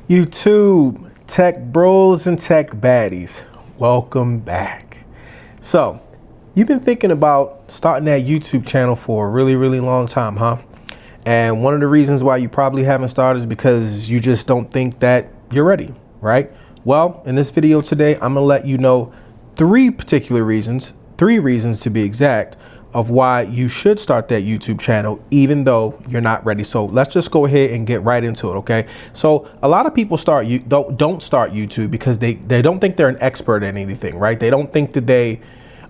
YouTube, tech bros and tech baddies, welcome back. So, you've been thinking about starting that YouTube channel for a really long time, huh? And one of the reasons why you probably haven't started is because you just don't think that you're ready, right? Well, in this video today, I'm gonna let you know three reasons to be exact, of why you should start that YouTube channel even though you're not ready. So let's just go ahead and get right into it, okay? So a lot of people don't start YouTube because they don't think they're an expert in anything, right? They don't think that they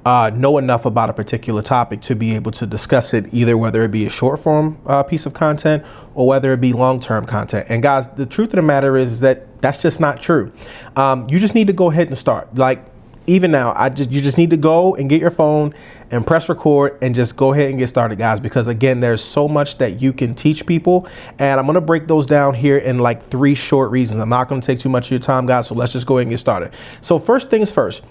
know enough about a particular topic to be able to discuss it, either whether it be a short form piece of content or whether it be long-term content. And guys, the truth of the matter is that that's just not true. You just need to go ahead and start. Like, even now, you just need to go and get your phone and press record and just go ahead and get started, guys, because again, there's so much that you can teach people, and I'm going to break those down here in like three short reasons. I'm not going to take too much of your time, guys, so let's just go ahead and get started. So first things first,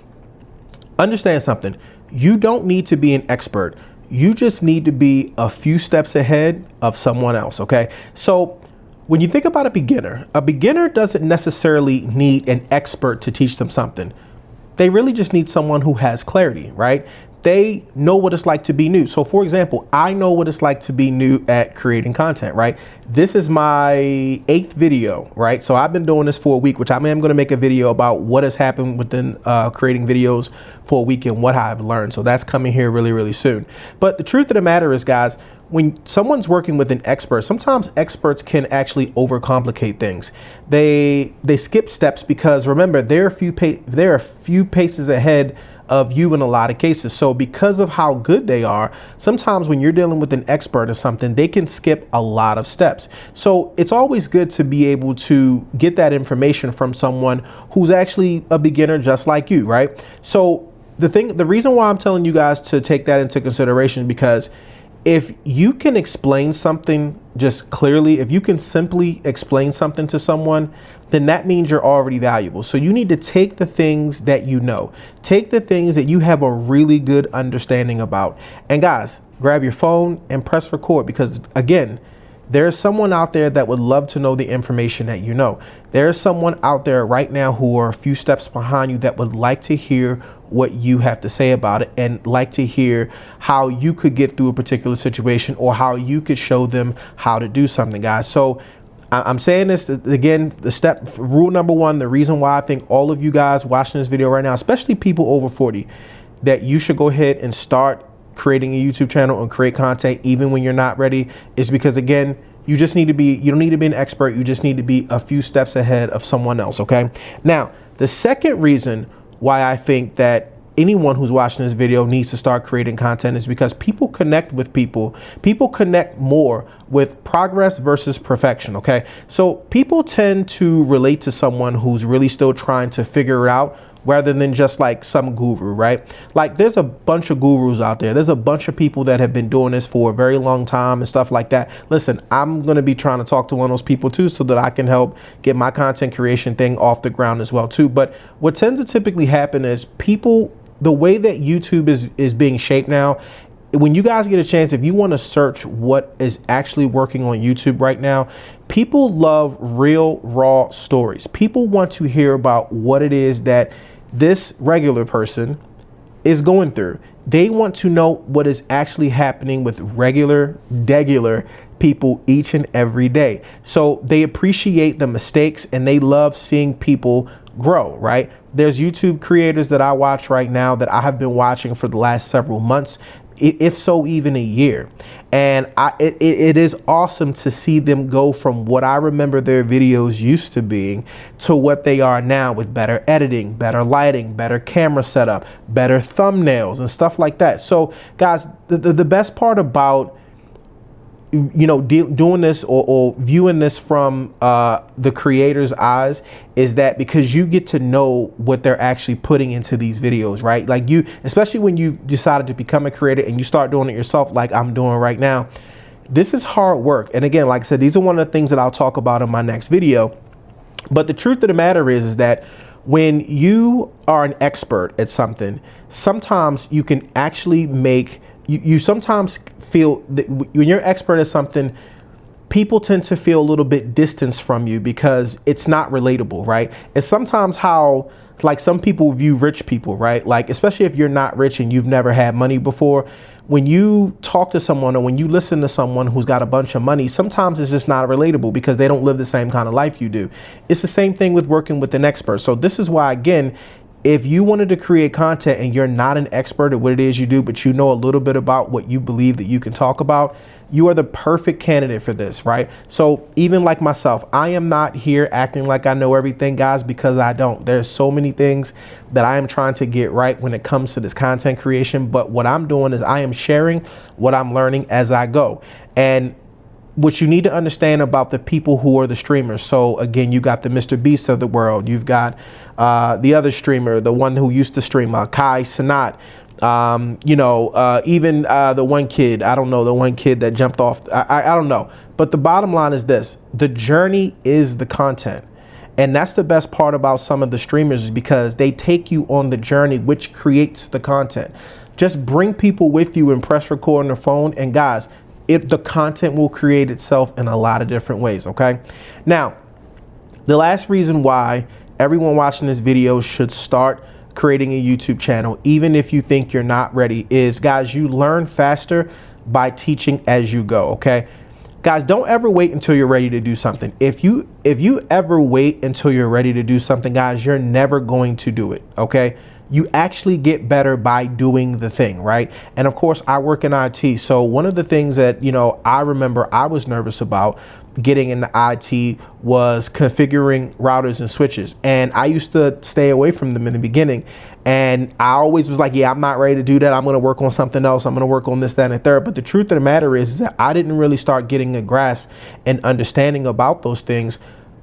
understand something. You don't need to be an expert. You just need to be a few steps ahead of someone else, okay? So when you think about a beginner doesn't necessarily need an expert to teach them something. They really just need someone who has clarity, right? They know what it's like to be new. So for example, I know what it's like to be new at creating content, right? This is my 8th video, right? So I've been doing this for a week, which I am going to make a video about what has happened within creating videos for a week and what I've learned. So that's coming here really soon. But the truth of the matter is, guys, when someone's working with an expert, sometimes experts can actually overcomplicate things. They skip steps because, remember, they're a few paces ahead of you in a lot of cases. So because of how good they are, sometimes when you're dealing with an expert or something, they can skip a lot of steps. So it's always good to be able to get that information from someone who's actually a beginner just like you, right? So the reason why I'm telling you guys to take that into consideration, because if you can explain something just clearly, if you can simply explain something to someone, then that means you're already valuable. So you need to take the things that you know, take the things that you have a really good understanding about. And guys, grab your phone and press record, because again, there's someone out there that would love to know the information that you know. There's someone out there right now who are a few steps behind you that would like to hear what you have to say about it, and like to hear how you could get through a particular situation or how you could show them how to do something, guys. So I'm saying this again, rule number one, the reason why I think all of you guys watching this video right now, especially people over 40, that you should go ahead and start creating a YouTube channel and create content even when you're not ready, is because again, you don't need to be an expert. You just need to be a few steps ahead of someone else, okay? Now, the second reason why I think that anyone who's watching this video needs to start creating content is because people connect with people. People connect more with progress versus perfection, okay? So people tend to relate to someone who's really still trying to figure it out, rather than just like some guru, right? Like, there's a bunch of gurus out there. There's a bunch of people that have been doing this for a very long time and stuff like that. Listen, I'm going to be trying to talk to one of those people too, so that I can help get my content creation thing off the ground as well too. But what tends to typically happen is the way that YouTube is being shaped now, when you guys get a chance, if you want to search what is actually working on YouTube right now, people love real, raw stories. People want to hear about what it is that this regular person is going through. They want to know what is actually happening with regular people each and every day. So they appreciate the mistakes and they love seeing people grow, right? There's YouTube creators that I watch right now that I have been watching for the last several months, if so even a year. And it is awesome to see them go from what I remember their videos used to being to what they are now, with better editing, better lighting, better camera setup, better thumbnails and stuff like that. So guys, the best part about doing this or viewing this from the creator's eyes is that because you get to know what they're actually putting into these videos, right? Like, especially when you've decided to become a creator and you start doing it yourself, like I'm doing right now, this is hard work. And again, like I said, these are one of the things that I'll talk about in my next video. But the truth of the matter is that when you are an expert at something, sometimes you can actually you sometimes feel that when you're expert at something, people tend to feel a little bit distanced from you because it's not relatable, right? It's sometimes how like some people view rich people, right? Like, especially if you're not rich and you've never had money before, when you talk to someone or when you listen to someone who's got a bunch of money, sometimes it's just not relatable because they don't live the same kind of life you do. It's the same thing with working with an expert. So this is why, again, if you wanted to create content and you're not an expert at what it is you do, but you know a little bit about what you believe that you can talk about, you are the perfect candidate for this, right? So even like myself, I am not here acting like I know everything, guys, because I don't. There's so many things that I am trying to get right when it comes to this content creation. But what I'm doing is I am sharing what I'm learning as I go. And what you need to understand about the people who are the streamers. So again, you got the Mr. Beast of the world. You've got the other streamer, the one who used to stream, Kai Sanat. Even the one kid, I don't know, the one kid that jumped off. I don't know. But the bottom line is this: the journey is the content. And that's the best part about some of the streamers, is because they take you on the journey, which creates the content. Just bring people with you and press record on the phone. And guys, the content will create itself in a lot of different ways. Okay. Now, the last reason why everyone watching this video should start creating a YouTube channel, even if you think you're not ready, is, guys, you learn faster by teaching as you go. Okay. Guys, don't ever wait until you're ready to do something. If you ever wait until you're ready to do something, guys, you're never going to do it. Okay. You actually get better by doing the thing, right? And of course, I work in IT. So one of the things that, I remember I was nervous about getting into IT was configuring routers and switches. And I used to stay away from them in the beginning. And I always was like, yeah, I'm not ready to do that. I'm going to work on something else. I'm going to work on this, that, and the third. But the truth of the matter is that I didn't really start getting a grasp and understanding about those things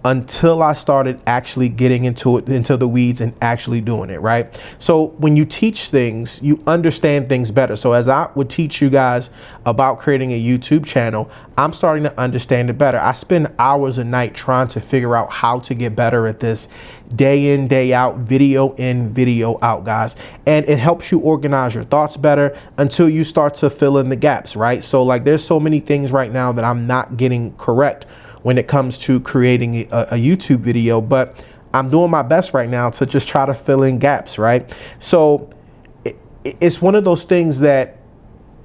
until I started actually getting into the weeds and actually doing it, right? So when you teach things, you understand things better. So as I would teach you guys about creating a YouTube channel, I'm starting to understand it better. I spend hours a night trying to figure out how to get better at this, day in, day out, video in, video out, guys. And it helps you organize your thoughts better until you start to fill in the gaps, right? So like, there's so many things right now that I'm not getting correct when it comes to creating a YouTube video, but I'm doing my best right now to just try to fill in gaps, right? So it's one of those things that,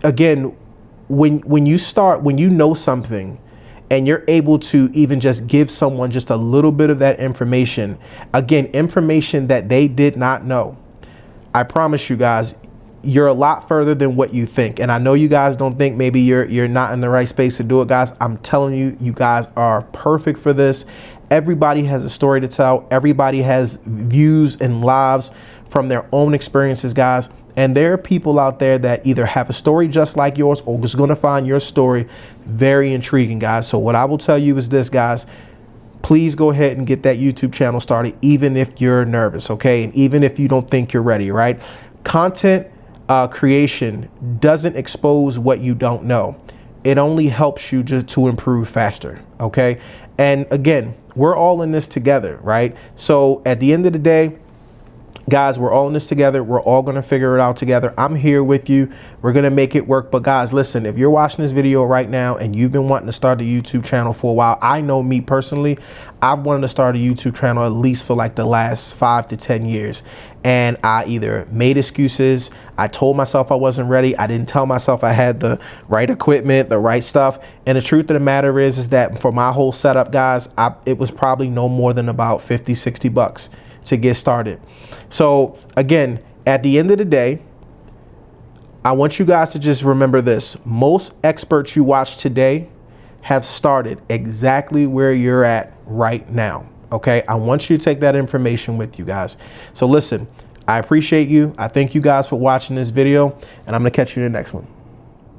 again, when you know something and you're able to even just give someone just a little bit of that information, again, information that they did not know, I promise you guys, you're a lot further than what you think. And I know you guys don't think maybe you're not in the right space to do it, guys. I'm telling you, you guys are perfect for this. Everybody has a story to tell. Everybody has views and lives from their own experiences, guys. And there are people out there that either have a story just like yours or is going to find your story very intriguing, guys. So what I will tell you is this, guys: please go ahead and get that YouTube channel started, even if you're nervous, okay? And even if you don't think you're ready, right? Content creation doesn't expose what you don't know. It only helps you just to improve faster, okay? And again, we're all in this together, right? So at the end of the day, guys, we're all in this together. We're all going to figure it out together. I'm here with you. We're going to make it work. But guys, listen, if you're watching this video right now and you've been wanting to start a YouTube channel for a while, I know me personally, I've wanted to start a YouTube channel at least for like the last 5 to 10 years. And I either made excuses, I told myself I wasn't ready, I didn't tell myself I had the right equipment, the right stuff. And the truth of the matter is that for my whole setup, guys, it was probably no more than about 50, 60 bucks to get started. So again, at the end of the day, I want you guys to just remember this: most experts you watch today have started exactly where you're at right now. Okay, I want you to take that information with you guys. So listen, I appreciate you. I thank you guys for watching this video, and I'm gonna catch you in the next one.